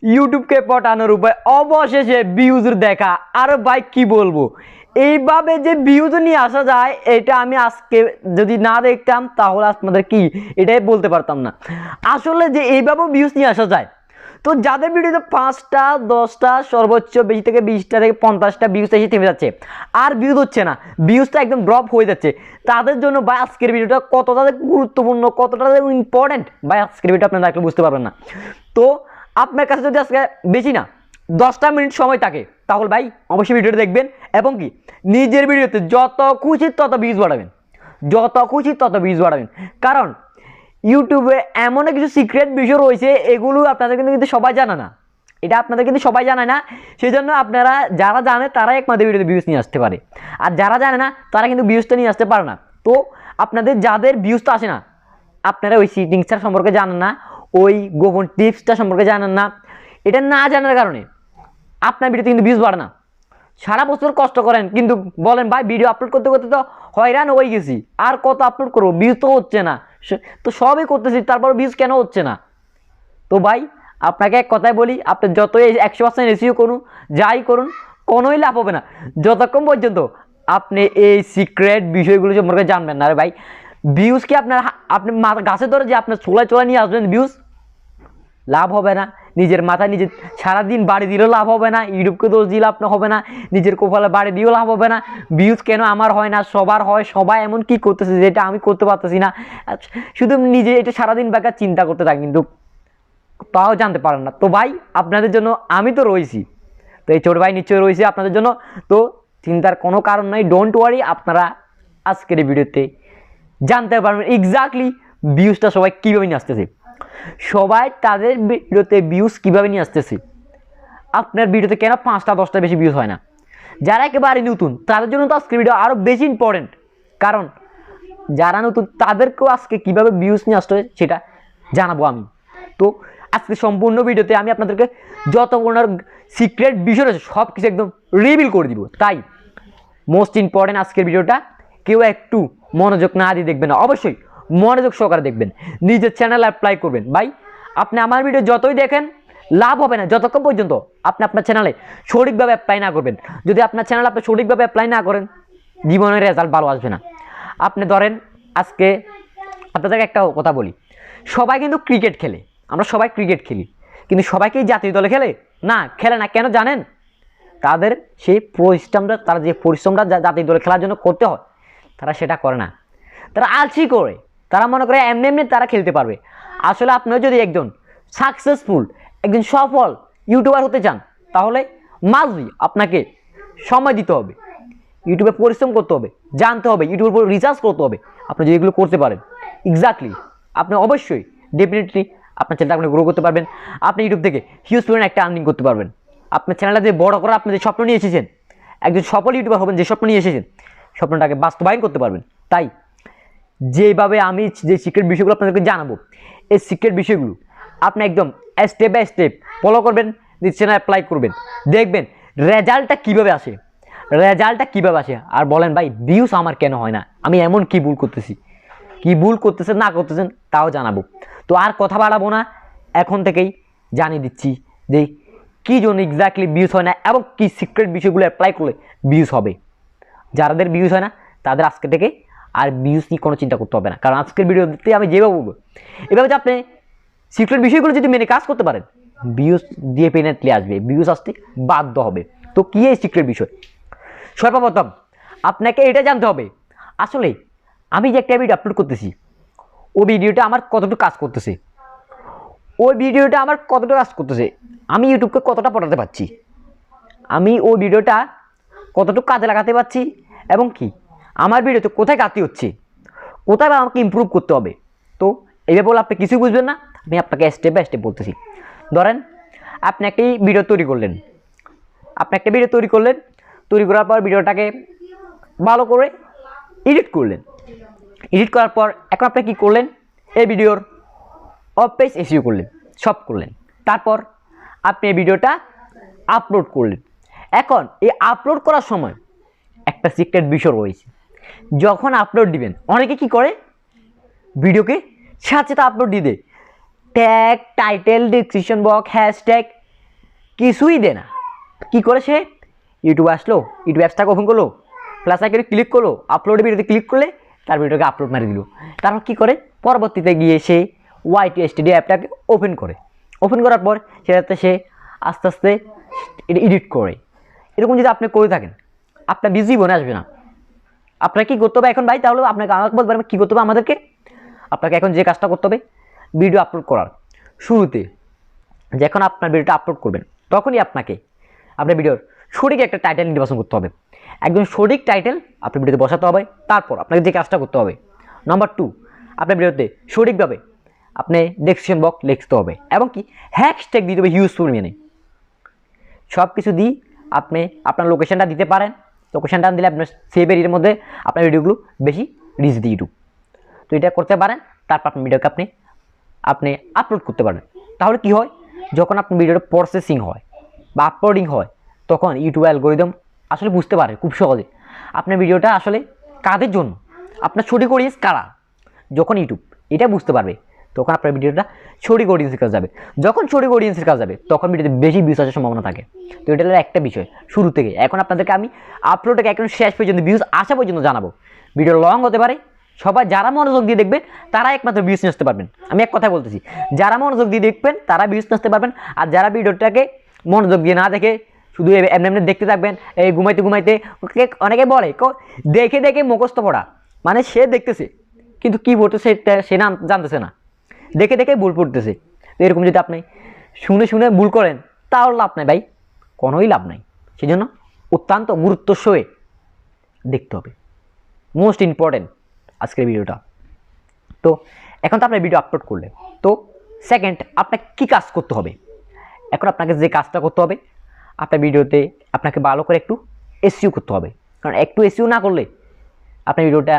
ইউটিউবকে পটানোর উপায় অবশেষে ভিউজ দেখা। আর ভাই কি বলবো, এইভাবে যে ভিউজ নিয়ে আসা যায় এটা আমি আজকে যদি না দেখতাম তাহলে আপনাদের কি এটাই বলতে পারতাম না আসলে যে এইভাবে ভিউজ নিয়ে আসা যায়। তো যাদের ভিডিওতে 5টা 10টা সর্বোচ্চ বেশি থেকে 20টা থেকে 50টা ভিউজ এসে থেমে যাচ্ছে, আর ভিউজ হচ্ছে না, ভিউজটা একদম ড্রপ হয়ে যাচ্ছে, তাদের জন্য ভাই আজকের ভিডিওটা কতটা গুরুত্বপূর্ণ, কতটা ইম্পর্টেন্ট ভাই আজকের ভিডিওটা আপনারা দেখলে বুঝতে পারবেন না। তো আপনার কাছে যদি আজকে বেশি না 10টা মিনিট সময় থাকে তাহলে ভাই অবশ্যই ভিডিওটা দেখবেন এবং কি নিজের ভিডিওতে যত খুশি তত ভিউজ বাড়াবেন, যত খুশি তত ভিউজ বাড়াবেন। কারণ ইউটিউবে এমন কিছু সিক্রেট বিষয় রয়েছে, এগুলো আপনাদের কিন্তু সবাই জানে না, এটা আপনাদের কিন্তু সবাই জানে না। সেই জন্য আপনারা যারা জানে তারাই একমাত্র ভিডিওতে ভিউজ নিয়ে আসতে পারে, আর যারা জানে না তারা কিন্তু ভিউজটা নিয়ে আসতে পারে না। তো আপনাদের যাদের ভিউজটা আসে না, আপনারা ওই সিটিংসটা সম্পর্কে জানেন না, ওই গোপন টিপসটা সম্পর্কে জানেন না, এটা না জানার কারণে আপনার ভিডিওতে কিন্তু ভিউজ বাড়ে না। সারা বছর কষ্ট করেন কিন্তু বলেন ভাই ভিডিও আপলোড করতে করতে তো হয়রান হয়ে গেছি, আর কত আপলোড করবো, ভিউজ তো হচ্ছে না, তো সবই করতেছি তারপর ভিউজ কেন হচ্ছে না। তো ভাই আপনাকে এক কথাই বলি, আপনি যতই 100% এসিও করুন, যাই করুন, কোনোই লাভ হবে না যতক্ষণ পর্যন্ত আপনি এই সিক্রেট বিষয়গুলো সম্পর্কে জানবেন না। আরে ভাই ভিউজ কি আপনার আপনি গাছে ধরে যে আপনার চোলায় চোলা নিয়ে আসবেন, ভিউজ লাভ হবে না। নিজের মাথায় নিজে সারাদিন বাড়ি দিলেও লাভ হবে না, ইউটিউবকে দোষ দিলে আপনার হবে না, নিজের কপালে বাড়ি দিয়েও লাভ হবে না। ভিউজ কেন আমার হয় না, সবার হয়, সবাই এমন কি করতেছে যেটা আমি করতে পারতেছি না, শুধু নিজে এটা সারাদিন বেকার চিন্তা করতে থাকি কিন্তু তাও জানতে পারেন না। তো ভাই আপনাদের জন্য আমি তো রয়েছি, তো এই ছোট ভাই নিশ্চয়ই রয়েছে আপনাদের জন্য, তো চিন্তার কোনো কারণ নাই, ডোন্ট ওয়ারি। আপনারা আজকের এই ভিডিওতে জানতে পারবেন এক্স্যাক্টলি ভিউজটা সবাই কীভাবে নিয়ে আসতেছে, সবাই তাদের ভিডিওতে ভিউজ কীভাবে নিয়ে আসতেছে। আপনার ভিডিওতে কেন 5টা 10টা বেশি ভিউজ হয় না? যারা একেবারে নতুন তাদের জন্য তো আজকের ভিডিও আরও বেশি ইম্পর্টেন্ট, কারণ যারা নতুন তাদেরকেও আজকে কীভাবে ভিউজ নিয়ে আসতে হয় সেটা জানাবো আমি। তো আজকে সম্পূর্ণ ভিডিওতে আমি আপনাদেরকে যত ওনার সিক্রেট বিষয় রয়েছে সব কিছু একদম রিভিল করে দিব। তাই মোস্ট ইম্পর্টেন্ট আজকের ভিডিওটা কেউ একটু মনোযোগ না দিয়ে দেখবেন না, অবশ্যই মনোযোগ সহকারে দেখবেন, নিজের চ্যানেল অ্যাপ্লাই করবেন। ভাই আপনি আমার ভিডিও যতই দেখেন লাভ হবে না যতক্ষণ পর্যন্ত আপনি আপনার চ্যানেলে সঠিকভাবে অ্যাপ্লাই না করবেন। যদি আপনার চ্যানেল আপনি সঠিকভাবে অ্যাপ্লাই না করেন জীবনের রেজাল্ট ভালো আসবে না। আপনি ধরেন আজকে আপনাদেরকে একটা কথা বলি, সবাই কিন্তু ক্রিকেট খেলে, আমরা সবাই ক্রিকেট খেলি, কিন্তু সবাইকেই জাতীয় দলে খেলে না, খেলে না কেন জানেন? তাদের সেই পরিশ্রমটা, তারা যে পরিশ্রমটা জাতীয় দলে খেলার জন্য করতে হয় তারা সেটা করে না, তারা আলসি করে, তারা মনে করে এমনি এমনি তারা খেলতে পারবে। আসলে আপনিও যদি একজন সাকসেসফুল একজন সফল ইউটিউবার হতে চান তাহলে মাঝি আপনাকে সময় দিতে হবে, ইউটিউবে পরিশ্রম করতে হবে, জানতে হবে, ইউটিউবের উপর রিসার্চ করতে হবে। আপনি যদি এগুলো করতে পারেন এক্স্যাক্টলি আপনি অবশ্যই ডেফিনেটলি আপনার চ্যানেলটা আপনি গ্রো করতে পারবেন, আপনি ইউটিউব থেকে হিউজ পরিমাণে একটা আর্নিং করতে পারবেন। আপনার চ্যানেলটা যে বড় করে আপনি যে স্বপ্ন নিয়ে এসেছেন, একজন সফল ইউটিউবার হবেন, যে স্বপ্ন নিয়ে এসেছেন স্বপ্নটাকে বাস্তবায়ন করতে পারবেন। তাই যেভাবে আমি যে সিক্রেট বিষয়গুলো আপনাদেরকে জানাবো, এই সিক্রেট বিষয়গুলো আপনি একদম স্টেপ বাই স্টেপ ফলো করবেন, নিজের চ্যানেল অ্যাপ্লাই করবেন, দেখবেন রেজাল্টটা কীভাবে আসে, রেজাল্টটা কীভাবে আসে। আর বলেন ভাই ভিউজ আমার কেন হয় না, আমি এমন কি ভুল করতেছি, কি ভুল করতেছেন না করতেছেন তাও জানাবো। তো আর কথা বাড়াবো না, এখন থেকেই জানিয়ে দিচ্ছি যে কী জন্য এক্স্যাক্টলি ভিউজ হয় না এবং কী সিক্রেট বিষয়গুলো অ্যাপ্লাই করলে ভিউজ হবে। যাদের ভিউজ হয় না তাদের আজকে থেকে আর ভিউজ নিয়ে কোনো চিন্তা করতে হবে না, কারণ আজকের ভিডিওতে আমি যেভাবে বলবো এভাবে যে আপনি সিক্রেট বিষয়গুলো যদি মেনে কাজ করতে পারেন ভিউজ ডেফিনেটলি আসবে, ভিউজ আসতে বাধ্য হবে। তো কী এই সিক্রেট বিষয়? সর্বপ্রথম আপনাকে এটা জানতে হবে আসলে আমি যে একটা ভিডিও আপলোড করতেছি ওই ভিডিওটা আমার কতটুকু কাজ করতেছে, ওই ভিডিওটা আমার কতটা কাজ করতেছে, আমি ইউটিউবকে কতটা পড়াতে পারছি, আমি ওই ভিডিওটা কতটুকু কাজে লাগাতে পারছি এবং কি আমার ভিডিওতে কোথায় ঘাটতি হচ্ছে, কোথায় আমাকে ইমপ্রুভ করতে হবে। তো এইভাবে বলে আপনি কিছুই বুঝবেন না, আমি আপনাকে স্টেপ বাই স্টেপ বলতেছি। ধরেন আপনি একটি ভিডিও তৈরি করলেন, তৈরি করার পর ভিডিওটাকে ভালো করে এডিট করলেন, এডিট করার পর এখন আপনি কী করলেন, এই ভিডিওর অফ পেজ এসইও করলেন, সব করলেন, তারপর আপনি এই ভিডিওটা আপলোড করলেন। এখন এই আপলোড করার সময় একটা সিক্রেট বিষয় রয়েছে, যখন আপলোড দিবেন অনেকে কি করে ভিডিওকে সাথে সাথে আপলোড দিয়ে দেয়, tag, title, description box, hashtag কিছুই দেয় না। কী করে সে ইউটিউব আসলো, ইউটিউব অ্যাপসটাকে ওপেন করলো, প্লাস আইকনে ক্লিক করলো, আপলোড ভিডিওতে ক্লিক করলে তার ভিডিওকে আপলোড মারি দিল। তারপর কী করে পরবর্তীতে গিয়ে সে ওয়াইটি স্টুডিও অ্যাপটাকে ওপেন করে, ওপেন করার পর সেটাতে সে আস্তে আস্তে এটা এডিট করে। এরকম যদি আপনি করে থাকেন আপনার বিজি জীবনে আসবে না। আপনার কী করতে হবে এখন ভাই, তাহলে আপনাকে আমাকে বলতে পারবেন কী করতে হবে আমাদেরকে? আপনাকে এখন যে কাজটা করতে হবে, ভিডিও আপলোড করার শুরুতে যখন আপনার ভিডিওটা আপলোড করবেন তখনই আপনাকে আপনার ভিডিওর সঠিক একটা টাইটেল নির্বাচন করতে হবে। একদম সঠিক টাইটেল আপনার ভিডিওতে বসাতে হবে। তারপর আপনাকে যে কাজটা করতে হবে, নাম্বার 2, আপনার ভিডিওতে সঠিকভাবে আপনি ডেসক্রিপশন বক্স লিখতে হবে এবং কি হ্যাশট্যাগ দিতে হবে হিউজ পরিমাণে। সব কিছু দিয়ে আপনি আপনার লোকেশনটা দিতে পারেন। লোকেশনটা দিলে আপনার সেভ এরিয়ার মধ্যে আপনার ভিডিওগুলো বেশি রিচ দিয়ে ইউটিউব। তো এটা করতে পারেন। তারপর আপনার ভিডিওকে আপনি আপলোড করতে পারেন। তাহলে কি হয়, যখন আপনার ভিডিওটা প্রসেসিং হয় বা আপলোডিং হয় তখন ইউটিউব অ্যালগোরিদম আসলে বুঝতে পারে খুব সহজে আপনার ভিডিওটা আসলে কাদের জন্য, আপনার সঠিক অডিয়েন্স কারা। যখন ইউটিউব এটা বুঝতে পারবে তখন আপনার ভিডিওটা সঠিক অডিয়েন্সের কাছে যাবে। যখন সঠিক অডিয়েন্সের কাছে যাবে তখন ভিডিওতে বেশি ভিউজ আসার সম্ভাবনা থাকে। তো এটা হলো একটা বিষয় শুরু থেকে। এখন আপনাদেরকে আমি আপলোডটাকে একদম শেষ পর্যন্ত ভিউজ আসা পর্যন্ত জানাবো। ভিডিও লং হতে পারে, সবাই যারা মনোযোগ দিয়ে দেখবেন তারা একমাত্র ভিউজ নিয়ে আসতে পারবেন। আমি এক কথাই বলতেছি, যারা মনোযোগ দিয়ে দেখবেন তারা ভিউজ নিয়ে আসতে পারবেন। আর যারা ভিডিওটাকে মনোযোগ দিয়ে না দেখে শুধু এমনি এমনি দেখতে থাকবেন, এই ঘুমাইতে ঘুমাইতে, অনেকে বলে দেখে দেখে মুখস্থ পড়া, মানে সে দেখতেছে কিন্তু কী বলতেছে সে না জানতেছে না, দেখে দেখে ভুল পড়তেছে। তো এরকম যদি আপনি শুনে শুনে ভুল করেন তাহলে লাভ নাই ভাই, কোনোই লাভ নাই। সেই জন্য অত্যন্ত গুরুত্ব সহে দেখতে হবে, মোস্ট ইম্পর্টেন্ট আজকের ভিডিওটা। তো এখন তো আপনার ভিডিও আপলোড করলে, তো সেকেন্ড আপনাকে কী কাজ করতে হবে? এখন আপনাকে যে কাজটা করতে হবে, আপনার ভিডিওতে আপনাকে ভালো করে একটু এসইও করতে হবে। কারণ একটু এসইও না করলে আপনার ভিডিওটা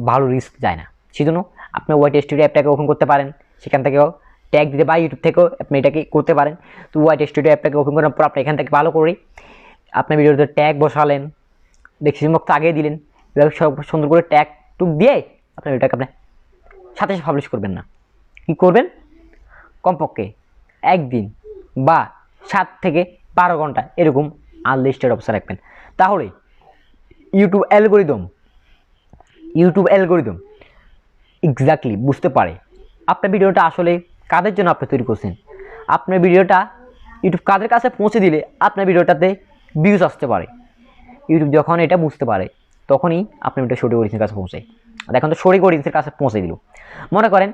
ভালো রিস্ক যায় না। সেজন্য আপনি ওয়াইটি স্টুডিও অ্যাপটাকে ওপেন করতে পারেন, সেখান থেকেও ট্যাগ দিতে বা ইউটিউব থেকেও আপনি এটাকে করতে পারেন। তো ওয়াইটি স্টুডিও অ্যাপটাকে ওপেন করার পর আপনি এখান থেকে ভালো করে আপনার ভিডিওতে ট্যাগ বসালেন, ডেসক্রিপশন বক্স আগে দিলেন, এভাবে সব সুন্দর করে ট্যাগ টুক দিয়ে আপনার ভিডিওটাকে আপনি সাথে সাথে পাবলিশ করবেন না। কী করবেন, কমপক্ষে একদিন বা 7 থেকে 12 ঘন্টা এরকম আনলিস্টেড অবস্থা রাখবেন। তাহলে ইউটিউব অ্যালগোরিদম এক্স্যাক্টলি বুঝতে পারে আপনার ভিডিওটা আসলে কাদের জন্য আপনি তৈরি করছেন। আপনার ভিডিওটা ইউটিউব কাদের কাছে পৌঁছে দিলে আপনার ভিডিওটাতে ভিউজ আসতে পারে। ইউটিউব যখন এটা বুঝতে পারে তখনই আপনার ভিডিও সঠিক অডিয়েন্সের কাছে পৌঁছায়। দেখুন তো সঠিক অডিয়েন্সের কাছে পৌঁছে দিল, মনে করেন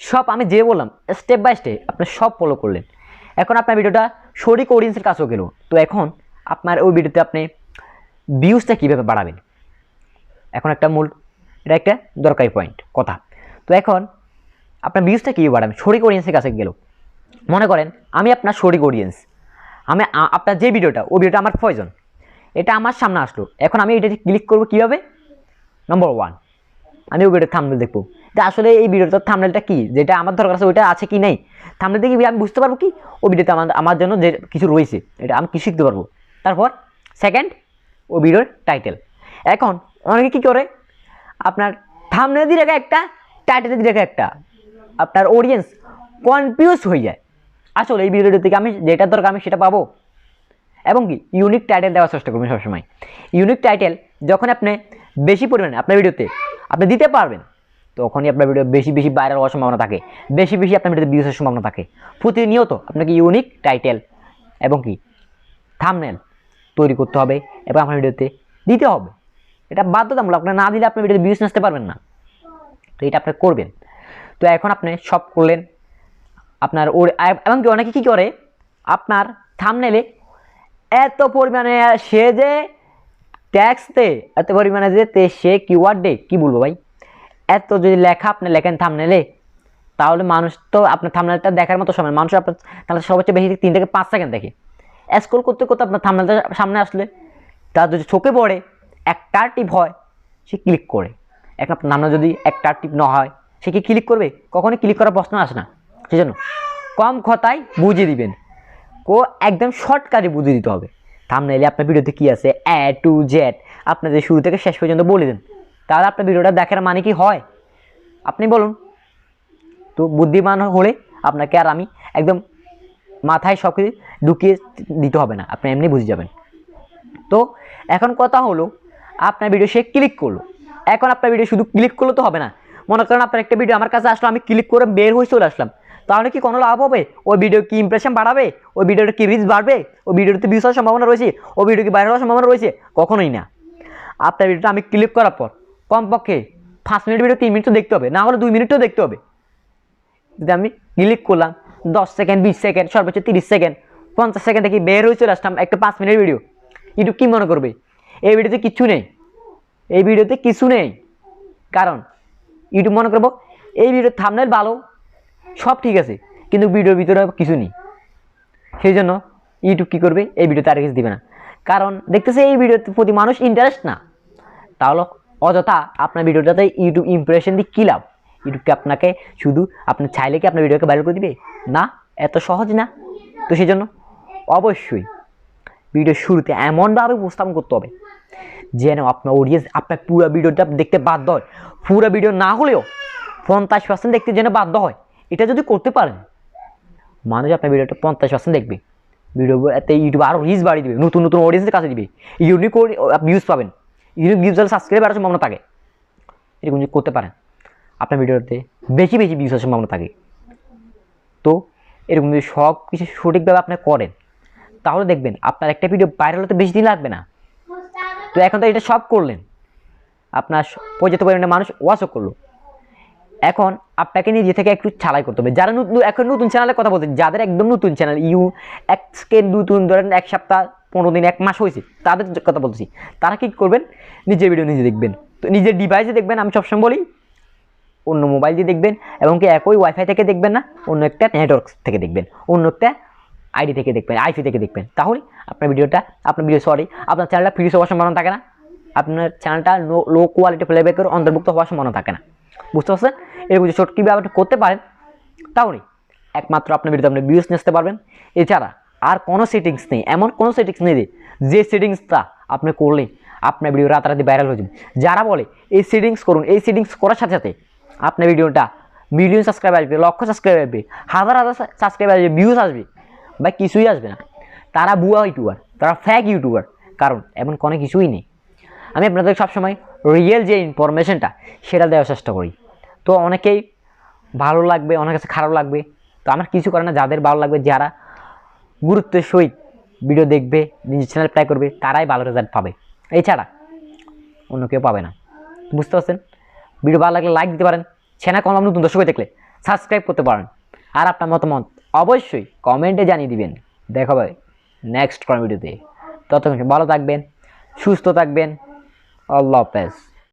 সব আমি যে বললাম স্টেপ বাই স্টেপ আপনি সব ফলো করলেন, এখন আপনার ভিডিওটা সঠিক অডিয়েন্সের কাছেও গেল। তো এখন আপনার ওই ভিডিওতে আপনি ভিউজটা কীভাবে বাড়াবেন, এখন একটা এটা একটা দরকারি পয়েন্ট কথা। তো এখন আপনার ভিউজটা কীভাবে বাড়াবেন, সঠিক অডিয়েন্সের কাছে গেল। মনে করেন আমি আপনার সঠিক অডিয়েন্স, আমি আপনার যে ভিডিওটা ওই ভিডিওটা আমার প্রয়োজন, এটা আমার সামনে আসলো, এখন আমি এটাতে ক্লিক করবো কীভাবে? নম্বর 1, আমি ওই ভিডিওর থাম্বনেল দেখবো যে আসলে এই ভিডিওটার থাম্বনেলটা কী, যেটা আমার দরকার আছে ওইটা আছে কি নেই। থাম্বনেল দেখে আমি বুঝতে পারবো কি ওই ভিডিওতে আমার জন্য যে কিছু রয়েছে এটা আমি কি শিখতে পারবো। তারপর সেকেন্ড, ওই ভিডিওর টাইটেল। এখন অনেকে কী করে, আপনার থাম্বনেল দিয়ে রেখে একটা, টাইটেল দিয়ে রেখে একটা, আপনার অডিয়েন্স কনফিউজ হয়ে যায় আসলে এই ভিডিওটা থেকে আমি যেটা দরকার আমি সেটা পাবো। এবং কি ইউনিক টাইটেল দেওয়ার চেষ্টা করবেন সবসময়। ইউনিক টাইটেল যখন আপনি বেশি পরিমাণে আপনার ভিডিওতে আপনি দিতে পারবেন তখনই আপনার ভিডিও বেশি বেশি ভাইরাল হওয়ার সম্ভাবনা থাকে, বেশি বেশি আপনার ভিডিওতে ভিউজের সম্ভাবনা থাকে। প্রতিনিয়ত আপনাকে ইউনিক টাইটেল এবং কি থাম্বনেল তৈরি করতে হবে এবং আপনার ভিডিওতে দিতে হবে। এটা বাধ্যতামূলক, আপনার না দিলে আপনার ভিডিওতে ভিউজ আসতে পারবেন না। তো এটা আপনি করবেন। তো এখন আপনি সব করলেন আপনার এবং কি অনেকে কী করে, আপনার থাম্বনেলে এত পরিমাণে সে যে ট্যাক্স দেয়, এত পরিমাণে যে সে কিওয়ার্ড দেয়, কী বলবো ভাই, এত যদি লেখা আপনি লেখেন থাম্বনেলে তাহলে মানুষ তো আপনার থাম্বনেলটা দেখার মতো সময় মানুষ আপনার তাহলে সবচেয়ে বেশি 3 থেকে 5 সেকেন্ড দেখে। স্ক্রল করতে করতে আপনার থাম্বনেলটা সামনে আসলে তার যদি চোখে পড়ে একটা টিপ হয় সে ক্লিক করে। এখন আপনার নামে যদি একটা টিপ না হয় সে কি ক্লিক করবে? কখনোই ক্লিক করার প্রশ্ন আসে না। সেজন্য কম কথায় বুঝিয়ে দিবেন, একদম শর্টকাটে বুঝিয়ে দিতে হবে। থাম্বনেইলে আপনার ভিডিওতে কী আছে A to Z আপনি যে শুরু থেকে শেষ পর্যন্ত বলে দেন, তাহলে আপনার ভিডিওটা দেখার মানে কি হয় আপনি বলুন। তো বুদ্ধিমান হলে আপনাকে আর আমি একদম মাথায় সব কিছু ঢুকিয়ে দিতে হবে না, আপনি এমনি বুঝে যাবেন। তো এখন কথা হলো, আপনার ভিডিও সে ক্লিক করলো, এখন আপনার ভিডিও শুধু ক্লিক করলে তো হবে না। মনে করেন আপনার একটা ভিডিও আমার কাছে আসলো, আমি ক্লিক করে বের হয়ে চলে আসলাম, তাহলে কি কোনো লাভ হবে? ওই ভিডিও কি ইমপ্রেশন বাড়াবে? ওই ভিডিওটা কি রিচ বাড়বে? ওই ভিডিওতে ভিউজ হওয়ার সম্ভাবনা রয়েছে? ওই ভিডিও কি ভাইরাল হওয়ার সম্ভাবনা রয়েছে? কখনোই না। আপনার ভিডিওটা আমি ক্লিক করার পর কমপক্ষে 5 মিনিট ভিডিও 3 মিনিট তো দেখতে হবে, না হলে 2 মিনিটও দেখতে হবে। যদি আমি ক্লিক করলাম 10 সেকেন্ড, 20 সেকেন্ড, সর্বোচ্চ 30 সেকেন্ড, 50 সেকেন্ড থেকে বের হয়ে চলে আসলাম একটা 5 মিনিট ভিডিও, ইউটিউব কি মনে করবে? এই ভিডিওতে কিছু নেই, এই ভিডিওতে কিছু নেই। কারণ ইউটিউব মনে করবো এই ভিডিওর থাম্বনেল ভালো, সব ঠিক আছে, কিন্তু ভিডিওর ভিতরে কিছু নেই। সেই জন্য ইউটিউব কী করবে? এই ভিডিওতে আর কিছু দিবে না, কারণ দেখতেছে এই ভিডিওর প্রতি মানুষ ইন্টারেস্ট না। তাহলে অযথা আপনার ভিডিওটাতে ইউটিউব ইমপ্রেশন দিয়ে কী লাভ? ইউটিউবকে আপনাকে শুধু আপনি চাইলে কি আপনার ভিডিওকে ভাইরাল করে দিবে? না, এত সহজ না। তো সেই জন্য অবশ্যই ভিডিও শুরুতে এমনভাবে উপস্থাপন করতে হবে যেন আপনার অডিয়েন্স আপনার পুরো ভিডিওটা দেখতে বাধ্য হয়, পুরো ভিডিও না হলেও 50% দেখতে যেন বাধ্য হয়। এটা যদি করতে পারেন, মানুষ আপনার ভিডিওটা 50% দেখবে, ভিডিওতে ইউটিউব আরও রিচ বাড়িয়ে দেবে, নতুন নতুন অডিয়েন্সের কাছে দিবে, ইউনিক ভিউজ পাবেন, ইউনিক ভিউজ হলে সাবস্ক্রাইব আসার সম্ভাবনা থাকে। এরকম যদি করতে পারেন, আপনার ভিডিওতে বেশি বেশি ভিউজ আসার সম্ভাবনা থাকে। তো এরকম যদি সব কিছু সঠিকভাবে আপনি করেন, তাহলে দেখবেন আপনার একটা ভিডিও ভাইরাল হতে বেশি দিন লাগবে না। তো এখন তো এটা সব করলেন, আপনার পর্যাপ্ত পরিমাণে মানুষ ওয়াচও করলো। এখন আপনাকে নিজে থেকে একটু ছাড়াই করতে হবে। যারা এখন নতুন চ্যানেলের কথা বলছেন, যাদের একদম নতুন চ্যানেল, আজকে নতুন ধরেন 1 সপ্তাহ, 15 দিন, 1 মাস হয়েছে, তাদের কথা বলছি। তারা কি করবেন? নিজের ভিডিও নিজে দেখবেন, তো নিজের ডিভাইসে দেখবেন। আমি সবসময় বলি অন্য মোবাইল দিয়ে দেখবেন, এবং কি একই ওয়াইফাই থেকে দেখবেন না, অন্য একটা নেটওয়ার্ক থেকে দেখবেন, অন্য একটা আইডি থেকে দেখবেন, আইপি থেকে দেখবেন। তাহলে আপনার আপনার চ্যানেলটা ফ্রি হওয়ার সম্ভাবনা থাকে না, আপনার চ্যানেলটা লো কোয়ালিটি প্লেব্যাকের অন্তর্ভুক্ত হওয়ার সম্ভাবনা থাকে না। বুঝতে পারছেন? এরকম যে ছোটকি ব্যাপারটা করতে পারেন, তাহলে একমাত্র আপনার ভিডিওতে আপনি ভিউজ নিতে পারবেন। এছাড়া আর কোনো সেটিংস নেই, এমন কোনো সেটিংস নেই যে সেটিংসটা আপনি করলে আপনার ভিডিও রাতারাতি ভাইরাল হয়ে যাবে। যারা বলে এই সেটিংস করুন, এই সেটিংস করার সাথে সাথে আপনার ভিডিওটা মিলিয়ন সাবস্ক্রাইব আসবে, লক্ষ সাবস্ক্রাইব আসবে, হাজার হাজার সাবস্ক্রাইব আসবে, ভিউজ আসবে, বা কিছুই আসবে না, তারা ভুয়া ইউটিউবার, তারা ফেক ইউটিউবার। কারণ এমন কোনো কিছুই নেই। আমি আপনাদের সবসময় রিয়েল যে ইনফরমেশনটা সেটা দেওয়ার চেষ্টা করি। তো অনেকেই ভালো লাগবে, অনেক কাছে খারাপ লাগবে, তো আমার কিছু করে না। যাদের ভালো লাগবে, যারা গুরুত্বের সহিত ভিডিও দেখবে, নিজের চ্যানেল ট্রাই করবে, তারাই ভালো রেজাল্ট পাবে, এছাড়া অন্য কেউ পাবে না। বুঝতে পারছেন? ভিডিও ভালো লাগলে লাইক দিতে পারেন, চ্যানেল কোনো নতুন দর্শক দেখলে সাবস্ক্রাইব করতে পারেন, আর আপনার মতামত অবশ্যই কমেন্টে জানিয়ে দিবেন। দেখা হবে নেক্সট কোনো ভিডিওতে। ততক্ষণ ভালো থাকবেন, সুস্থ থাকবেন। আল্লাহ হাফেজ।